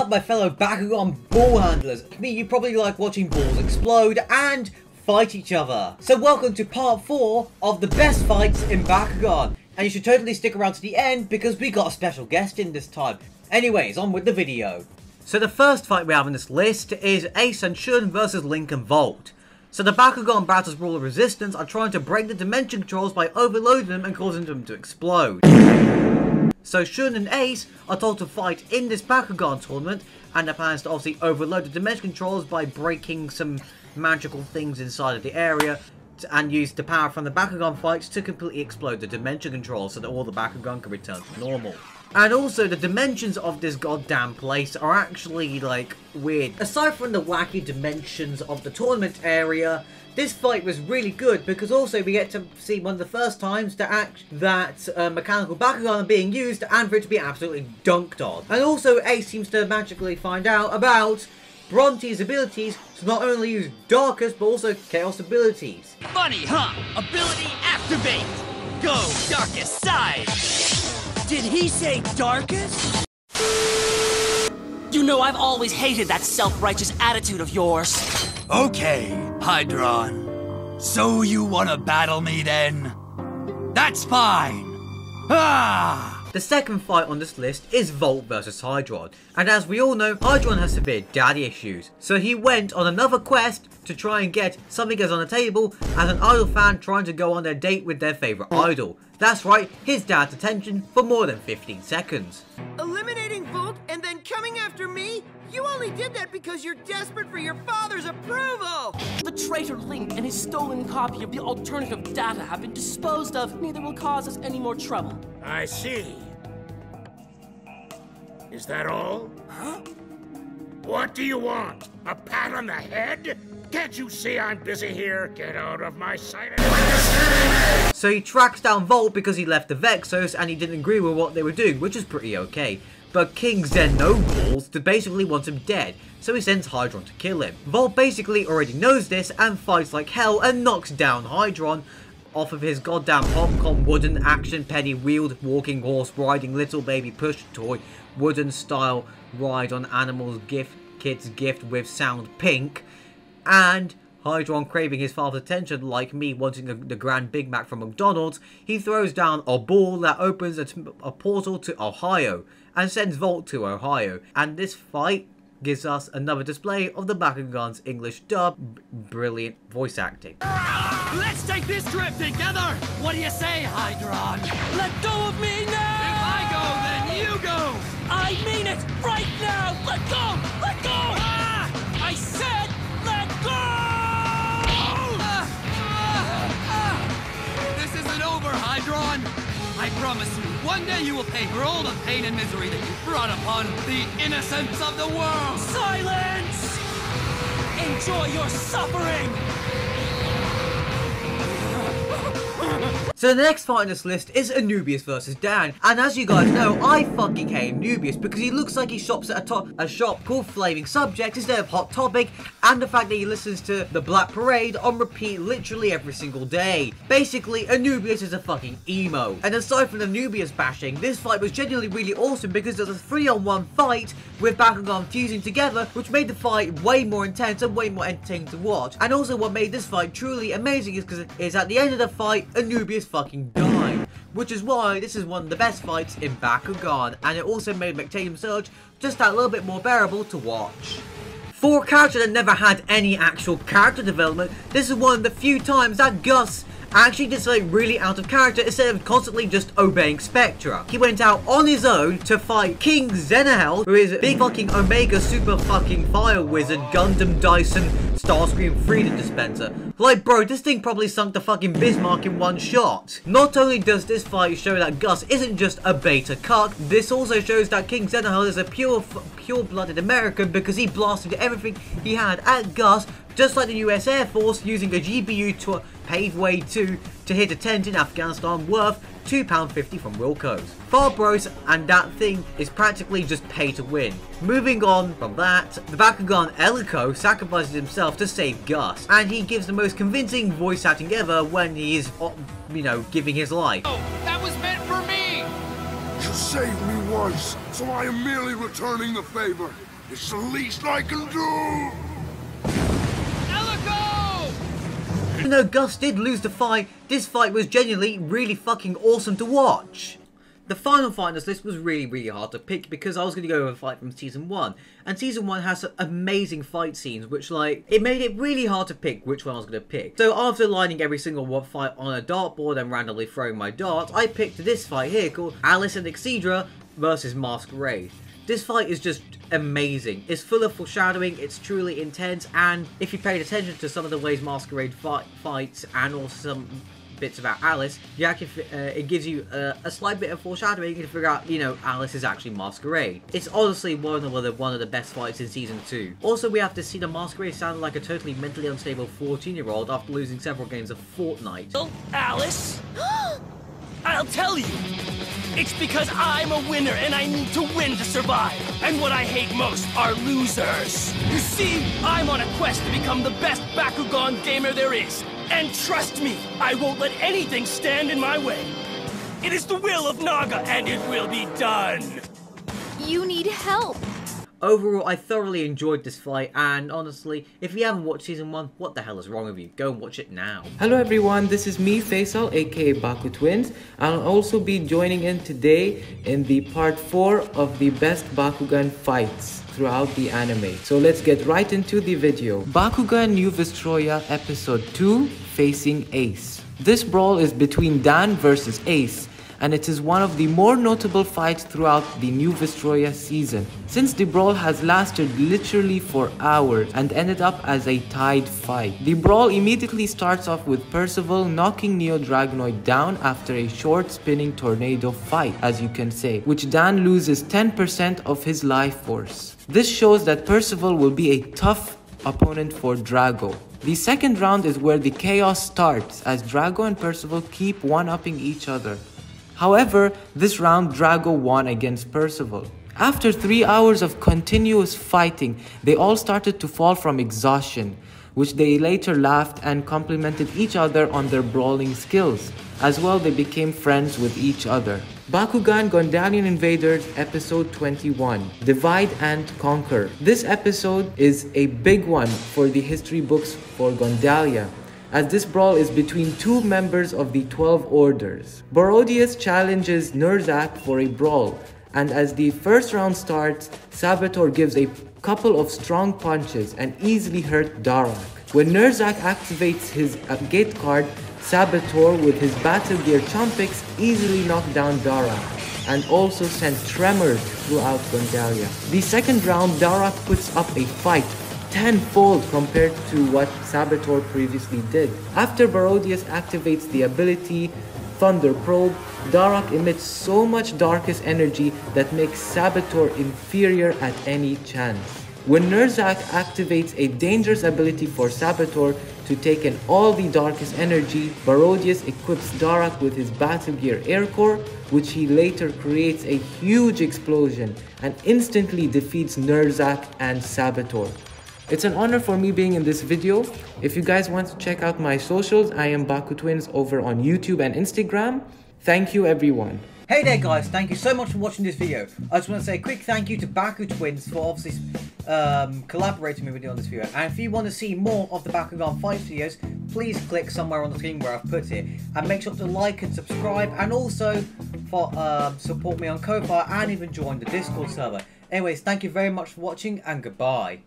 up, my fellow Bakugan ball handlers? I mean, you probably like watching balls explode and fight each other. So welcome to part 4 of the best fights in Bakugan. And you should totally stick around to the end because we got a special guest in this time. Anyways, on with the video. So the first fight we have on this list is Ace and Shun versus Link and Volt. So the Bakugan Battles Brawler Resistance are trying to break the dimension controls by overloading them and causing them to explode. So Shun and Ace are told to fight in this Bakugan tournament, and their plan is to obviously overload the dimension controls by breaking some magical things inside of the area and use the power from the Bakugan fights to completely explode the dimension controls so that all the Bakugan can return to normal. And also, the dimensions of this goddamn place are actually, like, weird. Aside from the wacky dimensions of the tournament area, this fight was really good because also we get to see one of the first times that mechanical Bakugan are being used and for it to be absolutely dunked on. And also, Ace seems to magically find out about Bronte's abilities to not only use Darkest but also Chaos abilities. Funny, huh? Ability activate! Go, Darkest side! Did he say Darkest? You know I've always hated that self-righteous attitude of yours. Okay, Hydron. So you wanna battle me then? That's fine! Ah! The second fight on this list is Volt versus Hydron, and as we all know, Hydron has severe daddy issues, so he went on another quest to try and get something else on the table as an idol fan trying to go on their date with their favourite idol. That's right, his dad's attention for more than 15 seconds. Eliminating Volt and then coming after me? You only did that because you're desperate for your father's approval! The traitor Link and his stolen copy of the alternative data have been disposed of. Neither will cause us any more trouble. I see. Is that all? Huh? What do you want? A pat on the head? Can't you see I'm busy here? Get out of my sight. So he tracks down Volt because he left the Vexos and he didn't agree with what they were doing, which is pretty okay. But King Xenoballs basically wants him dead, so he sends Hydron to kill him. Volt basically already knows this and fights like hell and knocks down Hydron off of his goddamn Hong wooden action penny wheeled walking horse riding little baby push toy wooden style ride on animals kid's gift with sound pink, and Hydron craving his father's attention like me wanting the Grand Big Mac from McDonald's, he throws down a ball that opens a portal to Ohio and sends Volt to Ohio, and this fight gives us another display of the Bakugan's English dub. Brilliant voice acting. Let's take this trip together! What do you say, Hydron? Let go of me now! If I go, then you go! I mean it! Right now! Let go! Let go! Ah! I said let go! This isn't over, Hydron! I promise you, one day you will pay for all the pain and misery that you brought upon the innocents of the world! Silence! Enjoy your suffering! So the next fight on this list is Anubius versus Dan, and as you guys know, I fucking hate Anubius because he looks like he shops at a shop called Flaming Subject instead of Hot Topic, and the fact that he listens to the Black Parade on repeat literally every single day. Basically, Anubius is a fucking emo. And aside from Anubius bashing, this fight was genuinely really awesome because it was a 3-on-1 fight with Bakugan fusing together, which made the fight way more intense and way more entertaining to watch. And also what made this fight truly amazing is because at the end of the fight, Anubius fucking died, which is why this is one of the best fights in Bakugan, and it also made Mectanium Surge just that little bit more bearable to watch. For a character that never had any actual character development, this is one of the few times that Gus actually did something really out of character instead of constantly just obeying Spectra. He went out on his own to fight King Xenahel, who is a big fucking Omega super fucking fire wizard Gundam Dyson Starscream Freedom Dispenser. Like bro, this thing probably sunk the fucking Bismarck in one shot. Not only does this fight show that Gus isn't just a beta cuck, this also shows that King Xenahel is a pure-blooded American because he blasted everything he had at Gus, just like the US Air Force using a GBU to pave way 2 to hit a tent in Afghanistan worth £2.50 from Wilco's. Farbros, and that thing is practically just pay to win. Moving on from that, the Bakugan Elico sacrifices himself to save Gus, and he gives the most convincing voice acting ever when he is, you know, giving his life. Oh, that was meant for me! You saved me once, so I am merely returning the favor. It's the least I can do! Even though Gus did lose the fight, this fight was genuinely really fucking awesome to watch. The final fight on this list was really hard to pick because I was going to go with a fight from Season 1. And Season 1 has some amazing fight scenes which, like, it made it really hard to pick which one I was going to pick. So after lining every single fight on a dartboard and randomly throwing my darts, I picked this fight here called Alice and Exedra versus Masquerade. This fight is just amazing. It's full of foreshadowing, it's truly intense, and if you paid attention to some of the ways Masquerade fights and also some bits about Alice, you actually, it gives you a slight bit of foreshadowing to figure out, you know, Alice is actually Masquerade. It's honestly one of the best fights in Season 2. Also, we have to see the Masquerade sound like a totally mentally unstable 14-year-old after losing several games of Fortnite. Oh, Alice? I'll tell you. It's because I'm a winner and I need to win to survive. And what I hate most are losers. You see, I'm on a quest to become the best Bakugan gamer there is. And trust me, I won't let anything stand in my way. It is the will of Naga and it will be done. You need help. Overall, I thoroughly enjoyed this fight, and honestly, if you haven't watched Season 1, what the hell is wrong with you? Go and watch it now. Hello everyone, this is me, Faisal, aka Baku Twins. I'll also be joining in today in the part 4 of the best Bakugan fights throughout the anime. So let's get right into the video. Bakugan New Vestroya Episode 2, Facing Ace. This brawl is between Dan versus Ace, and it is one of the more notable fights throughout the New Vestroya season, since the brawl has lasted literally for hours and ended up as a tied fight. The brawl immediately starts off with Percival knocking Neo Dragonoid down after a short spinning tornado fight, as you can say, which Dan loses 10% of his life force. This shows that Percival will be a tough opponent for Drago. The second round is where the chaos starts, as Drago and Percival keep one-upping each other. However, this round Drago won against Percival. After 3 hours of continuous fighting, they all started to fall from exhaustion, which they later laughed and complimented each other on their brawling skills. As well, they became friends with each other. Bakugan Gondalian Invaders Episode 21, Divide and Conquer. This episode is a big one for the history books for Gondalia, as this brawl is between two members of the 12 Orders. Barodius challenges Nurzak for a brawl, and as the first round starts, Sabator gives a couple of strong punches and easily hurt Darak. When Nurzak activates his gate card, Sabator with his Battle Gear Chumpix easily knocked down Darak, and also sent tremors throughout Gondalia. The second round, Darak puts up a fight tenfold compared to what Sabator previously did. After Barodius activates the ability Thunder Probe, Darak emits so much Darkest energy that makes Sabator inferior at any chance. When Nurzak activates a dangerous ability for Sabator to take in all the Darkest energy, Barodius equips Darak with his Battle Gear Air Core, which he later creates a huge explosion and instantly defeats Nurzak and Sabator. It's an honor for me being in this video. If you guys want to check out my socials, I am Baku Twins over on YouTube and Instagram. Thank you everyone. Hey there guys, thank you so much for watching this video. I just want to say a quick thank you to Baku Twins for obviously collaborating with me on this video. And if you want to see more of the Bakugan fight videos, please click somewhere on the screen where I've put it. And make sure to like and subscribe, and also for support me on Ko-Fi and even join the Discord server. Anyways, thank you very much for watching, and goodbye.